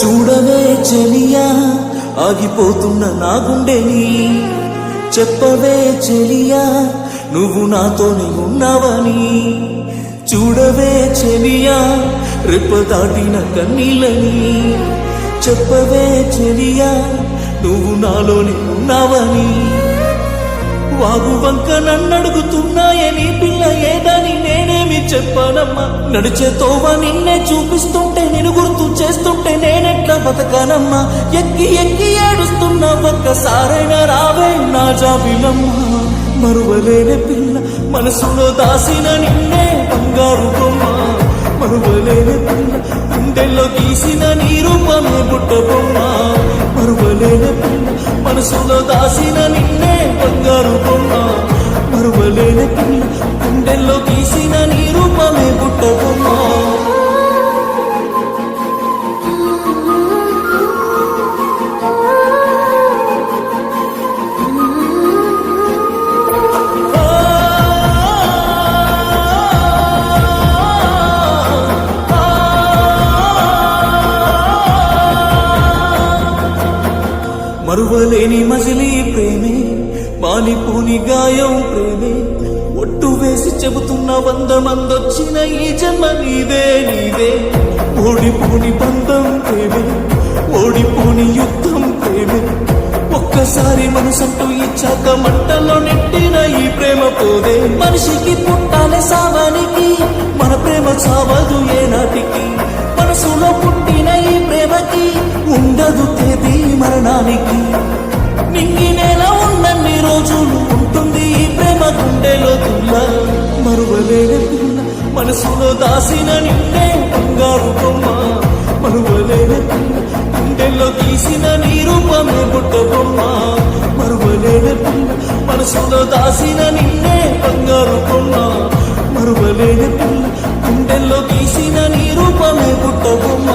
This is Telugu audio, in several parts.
చూడవే చెలియా ఆగిపోతున్న నా గుండెని, చెప్పవే చెలియా నువ్వు నాతోనే ఉన్నావని. చూడవే చెలియా రెప్ప దాటిన కన్నీళ్ళని, చెప్పవే చెలియా నువ్వు నాలోనే ఉన్నావని. వాగు వంక నన్నడుగుతున్నాయని పిల్ల ఏదని నేనేమి చెప్పానమ్మా. నడిచే తోవ నిన్నే చూపిస్తుంటే నేను గుర్తు చేస్తుంటే నేనెట్లా బతకానమ్మా. ఎక్కి ఎక్కి ఏడుస్తున్నా ఒక్కసారైనా రావే నా జాబిలమ్మా. మరువలేని పిల్ల మనసులో దాసిన నిన్నే బంగారు బొమ్మ. మరువలేని పిల్ల గుండెల్లో గీసిన నీ రూపమే బుట్ట బొమ్మ. మరువలేని పిల్ల మనసులో దాసిన నిన్నే బంగారు బొమ్మ. మరువలేని పిల్ల గుండెల్లో గీసిన నీ రూపమే బుట్ట బొమ్మ. మరువలేని మజిలీ ప్రేమే, మాలిపోని గాయం ప్రేమే. ఒట్టు వేసి చెబుతున్న 100 మందొచ్చిన ఈ జన్మ నీదే నీదే. ఓడిపోని బంధం ప్రేమే, ఓడిపోని యుద్ధం ప్రేమే. ఒక్కసారి మనసంటూ ఇచ్చాక మంటల్లో నెట్టిన ఈ ప్రేమ పోదే. మనిషికి పుట్టాలే సావానికి, మన ప్రేమ చావదు ఏనాటికి. మనసులో పుట్టిన ఈ ప్రేమకి ఉండదు తేదీ మరణానికి. నింగి నేల ఉన్నన్ని రోజులు ఉంటుంది ఈ ప్రేమ గుండెలో తుల్ల. మరువలేని పిల్ల మనసులో దాసిన నిన్నే బంగారు బొమ్మ. మరువలేని పిల్ల గుండెల్లో గీసిన నీ రూపమే బుట్ట బొమ్మ. మరువలేని పిల్ల మనసులో దాసిన నిన్నే బంగారు బొమ్మ. మరువలేని పిల్ల గుండెల్లో గీసిన నీ రూపమే బుట్ట బొమ్మ.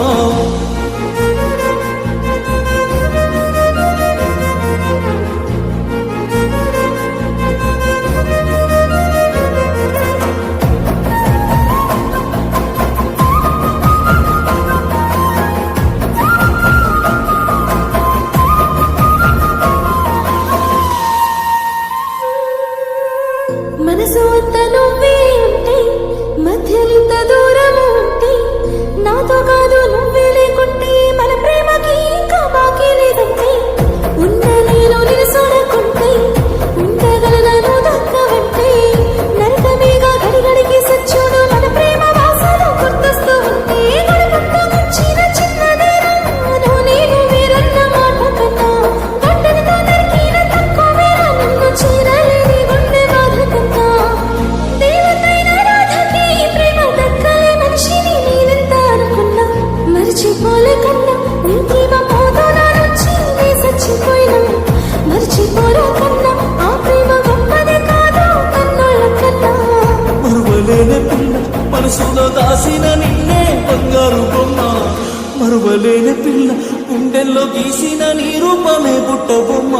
మనసు అంత నువ్వే ఉంటే, మధ్యలింత దూరం ఉంటే, నాతో కాదు నువ్వే లేకుంటే, మన ప్రేమకి ఇంకా బాకీ లేదంటే. ఉన్న నేను నిలసొడకుంటే, ఉండగలను దక్కవంటే. నరకమేగా గడిగడికి సచ్చును మన ప్రేమ వాసన గుర్తొస్తూ ఉంటే. గడుపుతో వచ్చిన చిన్నదేరాను నేను మీరన్న మాట కన్నా. గడ్డనితో నరికిన తక్కువేరా నన్ను చేరలేని గుండె బాధ కన్నా. దేవతైన రాధకి ప్రేమ దక్కలే మనిషిని నేనెంత అనుకున్నా. మరిచిపోలేకన్నా నీ ప్రేమ పోతో నా నుంచి నే చచ్చిపోయినా. మరిచిపోలేకన్నా ఆ ప్రేమ గొప్పదే కాదు కన్నోళ్ళ కన్నా. మరువలేని పిల్ల మనసులో దాసిన నిన్నే బంగారు బొమ్మ. మరువలేని పిల్ల గుండెల్లో గీసిన నీ రూపమే బుట్ట బొమ్మ.